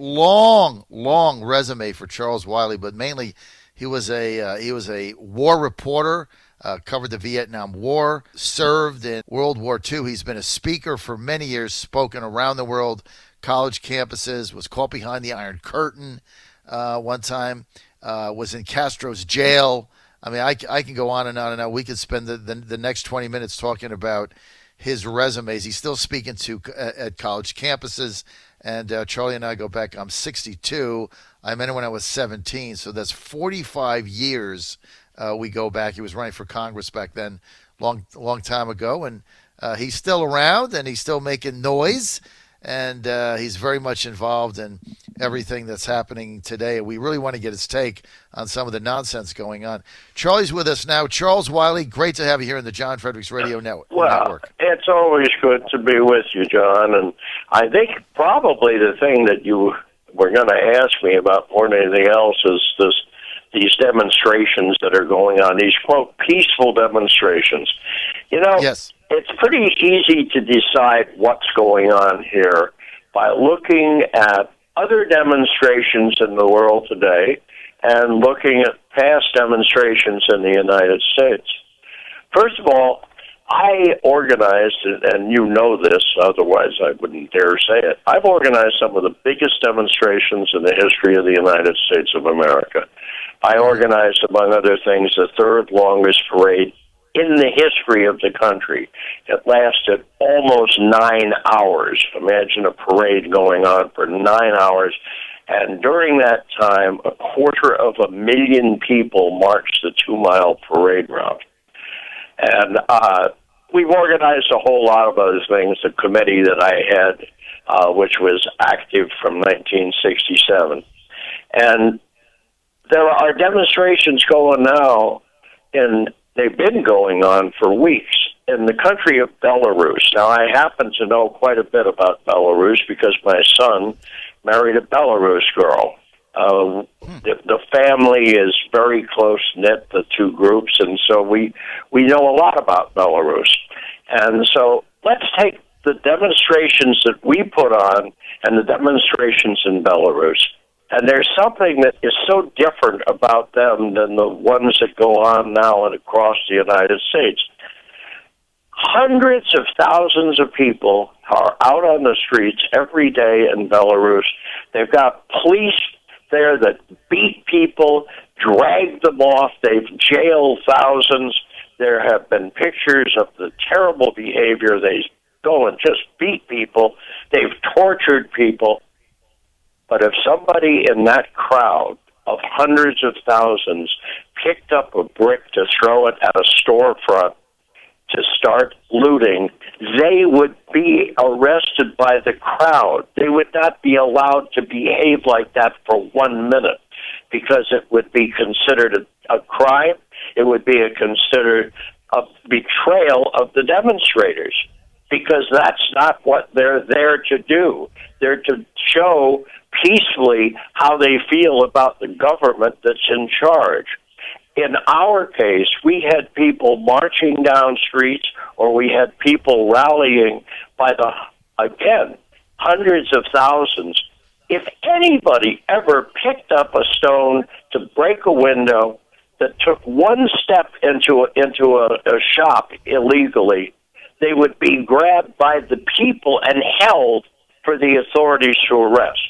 long resume for Charles Wiley, but mainly he was a war reporter. Covered the Vietnam War, served in World War II. He's been a speaker for many years, spoken around the world, college campuses, was caught behind the Iron Curtain one time, was in Castro's jail. I mean, I can go on and on and on. We could spend the next 20 minutes talking about his resumes. He's still speaking at college campuses. And Charlie and I go back. I'm 62. I met him when I was 17, so that's 45 years. We go back. He was running for Congress back then, long time ago, and he's still around and he's still making noise, and he's very much involved in everything that's happening today. We really want to get his take on some of the nonsense going on. Charlie's with us now. Charles Wiley, great to have you here in the John Fredericks Radio Network. Well, it's always good to be with you, John, and I think probably the thing that you were going to ask me about more than anything else is these demonstrations that are going on, these, quote, peaceful demonstrations. You know, yes. It's pretty easy to decide what's going on here by looking at other demonstrations in the world today and looking at past demonstrations in the United States. First of all, I organized, and you know this, otherwise I wouldn't dare say it, I've organized some of the biggest demonstrations in the history of the United States of America. I organized, among other things, the third longest parade in the history of the country. It lasted almost 9 hours. Imagine a parade going on for 9 hours. And during that time, 250,000 people marched the 2-mile parade route. And we've organized a whole lot of other things. The committee that I had, which was active from 1967. And there are demonstrations going now, and they've been going on for weeks, in the country of Belarus. Now, I happen to know quite a bit about Belarus because my son married a Belarus girl. The family is very close-knit, the two groups, and so we know a lot about Belarus. And so let's take the demonstrations that we put on and the demonstrations in Belarus. And there's something that is so different about them than the ones that go on now and across the United States. Hundreds of thousands of people are out on the streets every day in Belarus. They've got police there that beat people, drag them off. They've jailed thousands. There have been pictures of the terrible behavior. They go and just beat people. They've tortured people. But if somebody in that crowd of hundreds of thousands picked up a brick to throw it at a storefront to start looting, they would be arrested by the crowd. They would not be allowed to behave like that for 1 minute because it would be considered a crime. It would be considered a betrayal of the demonstrators because that's not what they're there to do. They're to show peacefully how they feel about the government that's in charge. In our case, we had people marching down streets, or we had people rallying by again, hundreds of thousands. If anybody ever picked up a stone to break a window that took one step into a shop illegally, they would be grabbed by the people and held for the authorities to arrest.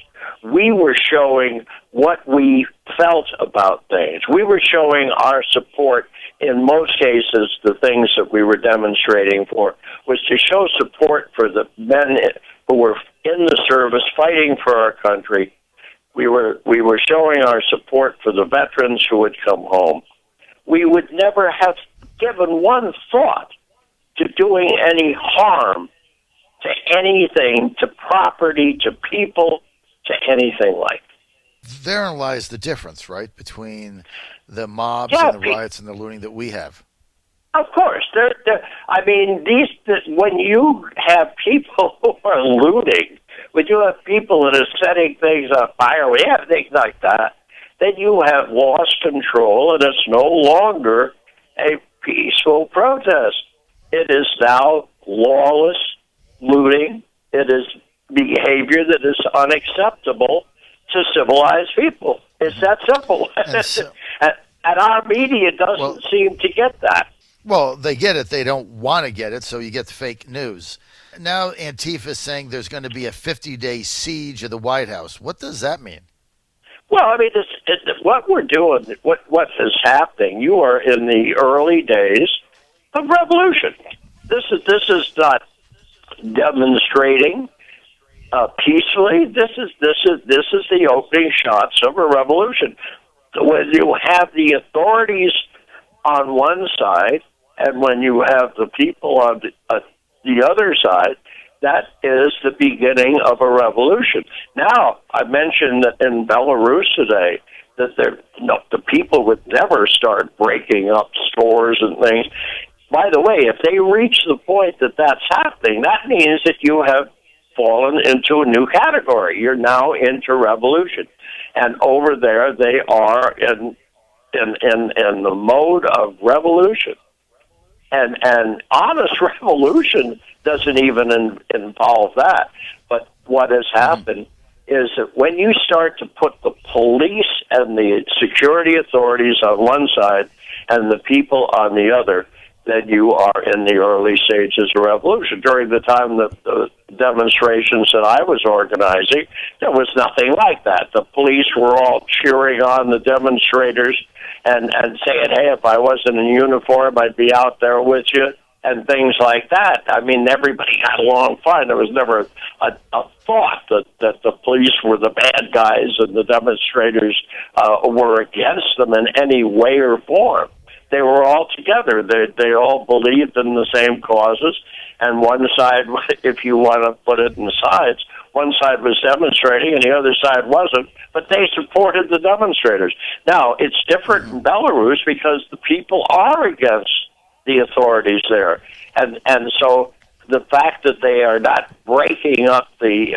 We were showing what we felt about things. We were showing our support. In most cases, the things that we were demonstrating for was to show support for the men who were in the service fighting for our country. We were showing our support for the veterans who would come home. We would never have given one thought to doing any harm to anything, to property, to people, to anything like. Therein lies the difference, right, between the mobs and the riots and the looting that we have. Of course. When you have people who are looting, when you have people that are setting things on fire, we have things like that, then you have lost control, and it's no longer a peaceful protest. It is now lawless looting. It is behavior that is unacceptable to civilize people. It's that simple. And our media doesn't seem to get that. Well, they get it. They don't want to get it, so you get the fake news. Now Antifa is saying there's going to be a 50-day siege of the White House. What does that mean? Well, I mean, what we're doing, what is happening, you are in the early days of revolution. This is not demonstrating peacefully. This is the opening shots of a revolution. When you have the authorities on one side, and when you have the people on the other side, that is the beginning of a revolution. Now, I mentioned that in Belarus today that the people would never start breaking up stores and things. By the way, if they reach the point that that's happening, that means that you have fallen into a new category. You're now into revolution. And over there, they are in the mode of revolution. And honest revolution doesn't even involve that. But what has happened is that when you start to put the police and the security authorities on one side and the people on the other, then you are in the early stages of revolution. During the time that the demonstrations that I was organizing, there was nothing like that. The police were all cheering on the demonstrators and saying, hey, if I wasn't in uniform, I'd be out there with you, and things like that. I mean, everybody got along fine. There was never a thought that the police were the bad guys and the demonstrators were against them in any way or form. They were all together. They all believed in the same causes, and one side, if you want to put it in sides, one side was demonstrating and the other side wasn't, but they supported the demonstrators. Now, it's different in Belarus because the people are against the authorities there, and so the fact that they are not breaking up the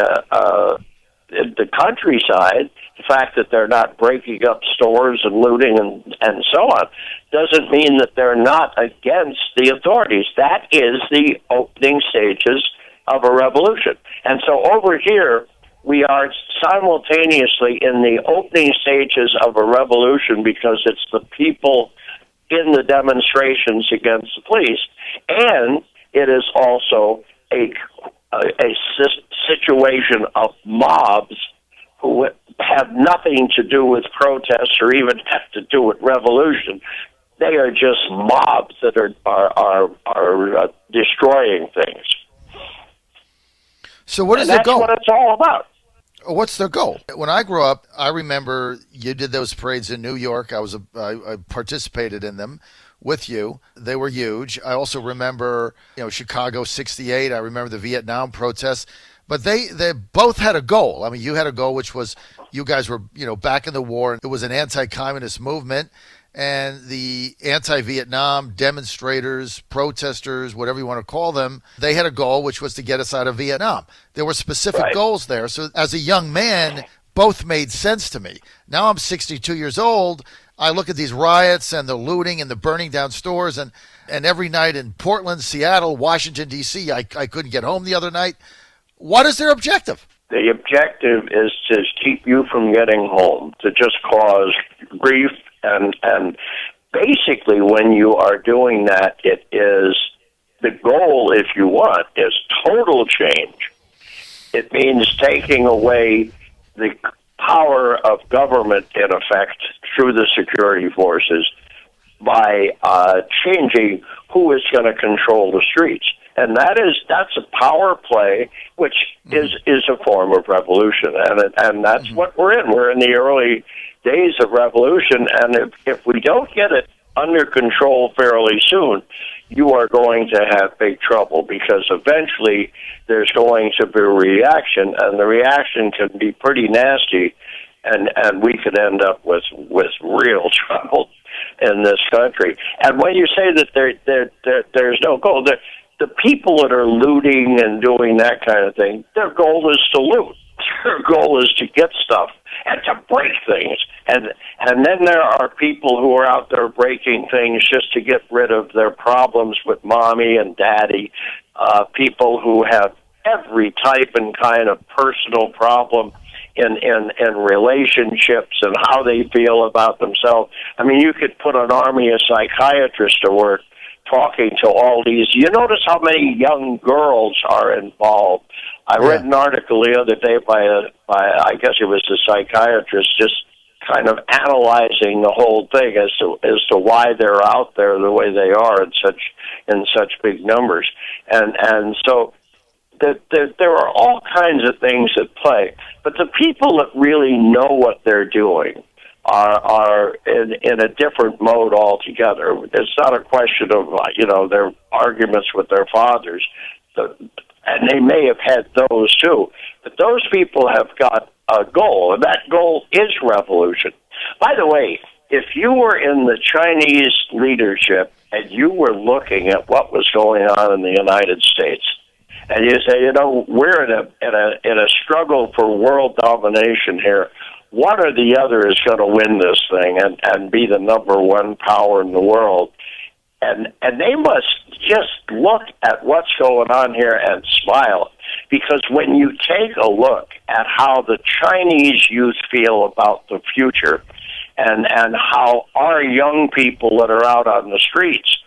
countryside, the fact that they're not breaking up stores and looting and so on, doesn't mean that they're not against the authorities. That is the opening stages of a revolution. And so over here, we are simultaneously in the opening stages of a revolution because it's the people in the demonstrations against the police, and it is also a situation of mobs who have nothing to do with protests or even have to do with revolution. They are just mobs that are destroying things. So what is their goal? That's what it's all about. What's their goal? When I grew up, I remember you did those parades in New York. I participated in them with you. They were huge. I also remember, Chicago '68. I remember the Vietnam protests. But they both had a goal. I mean, you had a goal, which was you guys were, back in the war. It was an anti-communist movement. And the anti-Vietnam demonstrators, protesters, whatever you want to call them, they had a goal, which was to get us out of Vietnam. There were specific goals there. So as a young man, both made sense to me. Now I'm 62 years old. I look at these riots and the looting and the burning down stores. And every night in Portland, Seattle, Washington, D.C., I couldn't get home the other night. What is their objective? The objective is to keep you from getting home, to just cause grief. And basically, when you are doing that, it is the goal, if you want, is total change. It means taking away the power of government, in effect, through the security forces by changing who is going to control the streets. And that's a power play, which is a form of revolution. And that's what we're in. We're in the early days of revolution, and if we don't get it under control fairly soon, you are going to have big trouble because eventually there's going to be a reaction, and the reaction can be pretty nasty, and we could end up with real trouble in this country. And when you say that there's no goal, the people that are looting and doing that kind of thing, their goal is to loot. Their goal is to get stuff and to break things. And then there are people who are out there breaking things just to get rid of their problems with mommy and daddy, people who have every type and kind of personal problem in relationships and how they feel about themselves. I mean, you could put an army of psychiatrists to work talking to all these. You notice how many young girls are involved. I read an article the other day by I guess it was a psychiatrist, just kind of analyzing the whole thing as to why they're out there the way they are in such big numbers, and so there are all kinds of things at play. But the people that really know what they're doing are in a different mode altogether. It's not a question of their arguments with their fathers, and they may have had those too. But those people have got a goal, and that goal is revolution. By the way, if you were in the Chinese leadership and you were looking at what was going on in the United States, and you say, we're in a struggle for world domination here. One or the other is going to win this thing and be the number one power in the world. And they must just look at what's going on here and smile. Because when you take a look at how the Chinese youth feel about the future and how our young people that are out on the streets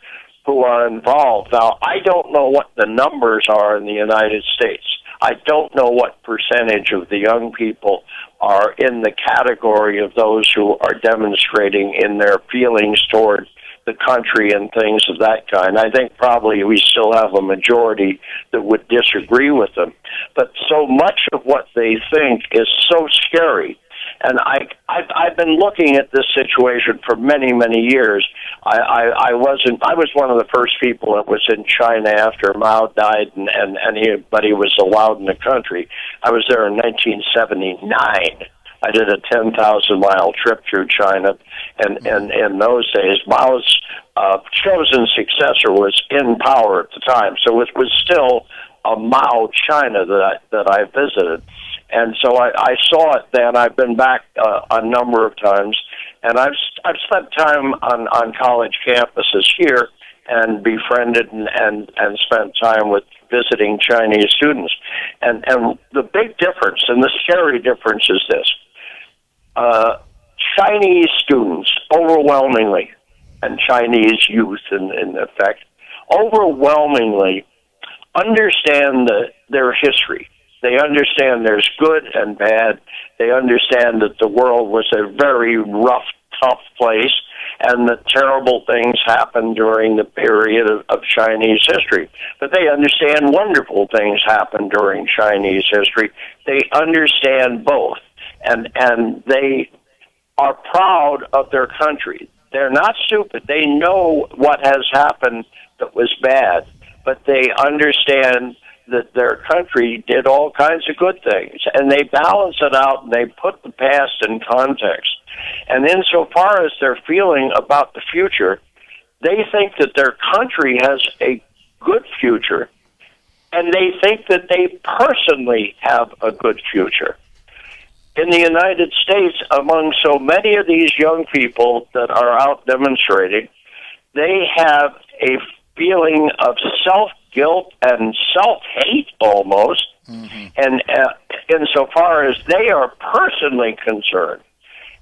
who are involved. Now, I don't know what the numbers are in the United States. I don't know what percentage of the young people are in the category of those who are demonstrating in their feelings toward the country and things of that kind. I think probably we still have a majority that would disagree with them. But so much of what they think is so scary. And I've been looking at this situation for many, many years. I was one of the first people that was in China after Mao died, but he was allowed in the country. I was there in 1979. I did a 10,000-mile trip through China, and in those days, Mao's chosen successor was in power at the time, so it was still a Mao China that I visited. And so I saw it then. I've been back a number of times, and I've spent time on college campuses here and befriended and spent time with visiting Chinese students. And the big difference, and the scary difference, is this. Chinese students, overwhelmingly, and Chinese youth in effect, overwhelmingly understand their history. They understand there's good and bad. They understand that the world was a very rough, tough place, and that terrible things happened during the period of Chinese history. But they understand wonderful things happened during Chinese history. They understand both, and they are proud of their country. They're not stupid. They know what has happened that was bad, but they understand that their country did all kinds of good things, and they balance it out, and they put the past in context. And insofar as they're feeling about the future, they think that their country has a good future, and they think that they personally have a good future. In the United States, among so many of these young people that are out demonstrating, they have a feeling of self-guilt and self-hate almost, and insofar as they are personally concerned,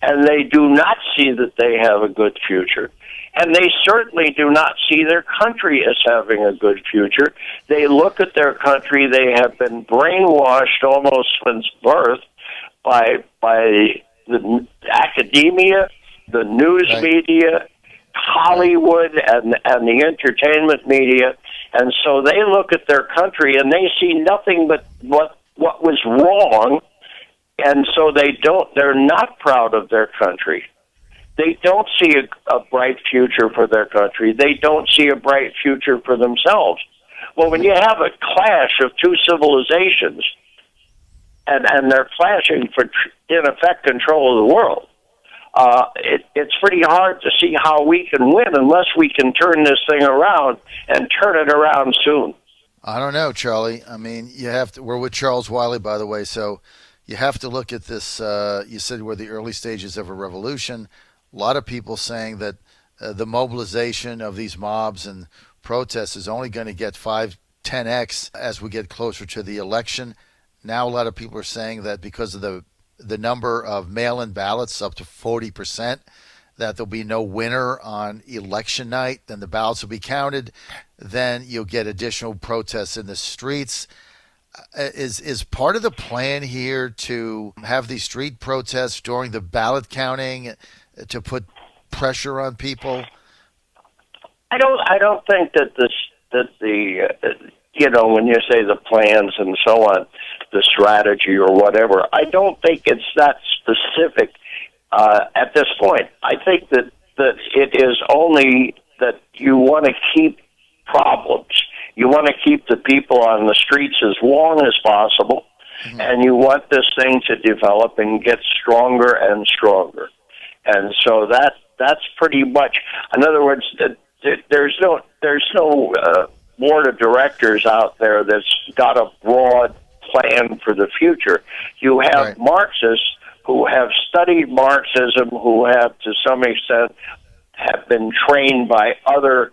and they do not see that they have a good future, and they certainly do not see their country as having a good future. They look at their country, they have been brainwashed almost since birth by the academia, the news media, Hollywood, and the entertainment media, and so they look at their country and they see nothing but what was wrong, and so they're not proud of their country. They don't see a bright future for their country. They don't see a bright future for themselves. Well, when you have a clash of two civilizations, and they're clashing for, in effect, control of the world, it's pretty hard to see how we can win unless we can turn this thing around and turn it around soon. I don't know, Charlie. I mean, you have to. We're with Charles Wiley, by the way, so you have to look at this. You said we're the early stages of a revolution. A lot of people saying that the mobilization of these mobs and protests is only going to get 5-10x as we get closer to the election. Now a lot of people are saying that because of the the number of mail-in ballots up to 40%, that there'll be no winner on election night, then the ballots will be counted, then you'll get additional protests in the streets. Is part of the plan here to have these street protests during the ballot counting to put pressure on people? I don't think that the when you say the plans and so on, the strategy or whatever, I don't think it's that specific at this point. I think that it is only that you want to keep problems. You want to keep the people on the streets as long as possible, and you want this thing to develop and get stronger and stronger. And so that's pretty much. In other words, there's no board of directors out there that's got a broad plan for the future. You have Right. Marxists who have studied Marxism, who have to some extent have been trained by other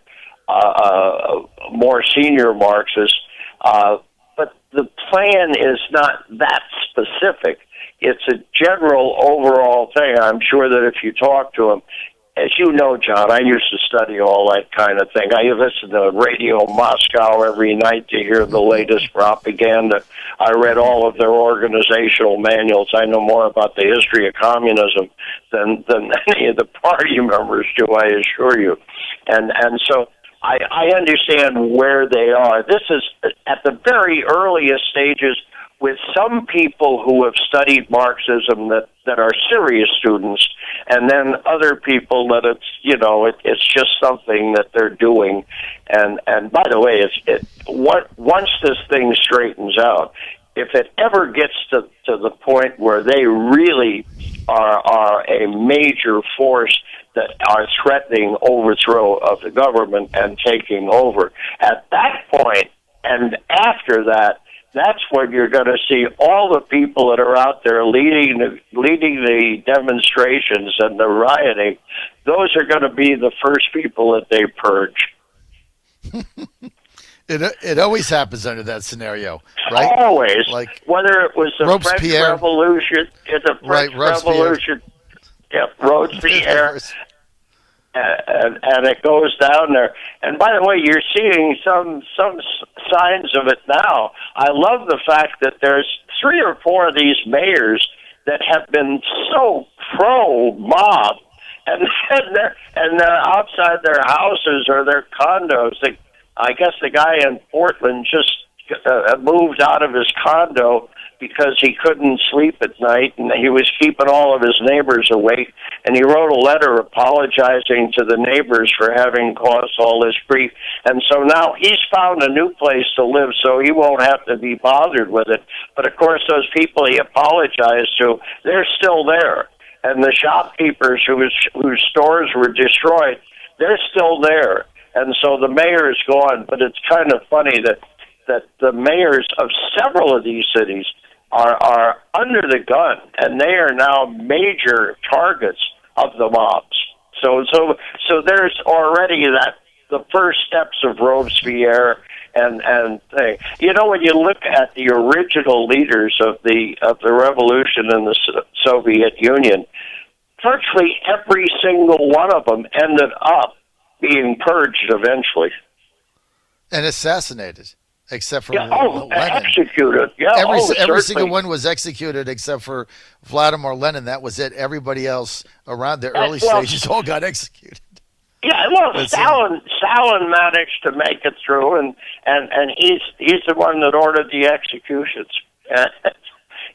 more senior Marxists, but the plan is not that specific. It's a general overall thing. I'm sure that if you talk to them, as you know, John, I used to study all that kind of thing. I listen to Radio Moscow every night to hear the latest propaganda. I read all of their organizational manuals. I know more about the history of communism than any of the party members do, I assure you. And so I understand where they are. This is at the very earliest stages with some people who have studied Marxism that are serious students, and then other people that it's just something that they're doing. And by the way, once this thing straightens out, if it ever gets to the point where they really are a major force that are threatening overthrow of the government and taking over, at that point and after that, that's when you're going to see all the people that are out there leading the demonstrations and the rioting. Those are going to be the first people that they purge. It always happens under that scenario, right? Always. Like whether it was the French Revolution, Revolution, yeah, Robespierre. And it goes down there. And by the way, you're seeing some signs of it now. I love the fact that there's 3 or 4 of these mayors that have been so pro-mob, and they're outside their houses or their condos. I guess the guy in Portland just moved out of his condo because he couldn't sleep at night, and he was keeping all of his neighbors awake, and he wrote a letter apologizing to the neighbors for having caused all this grief. And so now he's found a new place to live, so he won't have to be bothered with it. But of course, those people he apologized to, they're still there. And the shopkeepers whose stores were destroyed, they're still there. And so the mayor is gone, but it's kind of funny that the mayors of several of these cities are under the gun, and they are now major targets of the mobs. So there's already the first steps of Robespierre and thing. When you look at the original leaders of the revolution in the Soviet Union, virtually every single one of them ended up being purged eventually and assassinated. Except for Lenin. Executed. Yeah, every single one was executed except for Vladimir Lenin. That was it. Everybody else around the early stages all got executed. Yeah, well, Stalin managed to make it through, and he's the one that ordered the executions.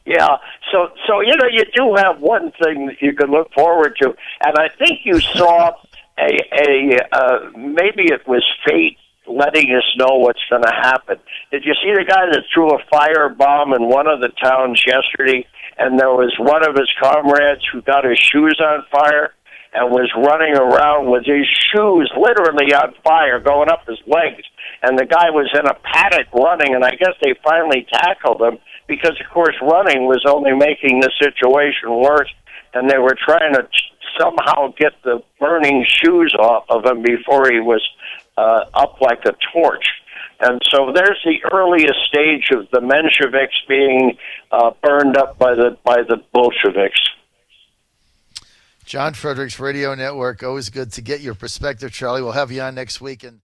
Yeah, so you do have one thing that you can look forward to, and I think you saw maybe it was fate letting us know what's going to happen. Did you see the guy that threw a firebomb in one of the towns yesterday, and there was one of his comrades who got his shoes on fire and was running around with his shoes literally on fire going up his legs, and the guy was in a panic running, and I guess they finally tackled him because, of course, running was only making the situation worse, and they were trying to somehow get the burning shoes off of him before he was up like a torch. And so there's the earliest stage of the Mensheviks being burned up by the Bolsheviks. John Fredericks Radio Network. Always good to get your perspective, Charlie. We'll have you on next week. And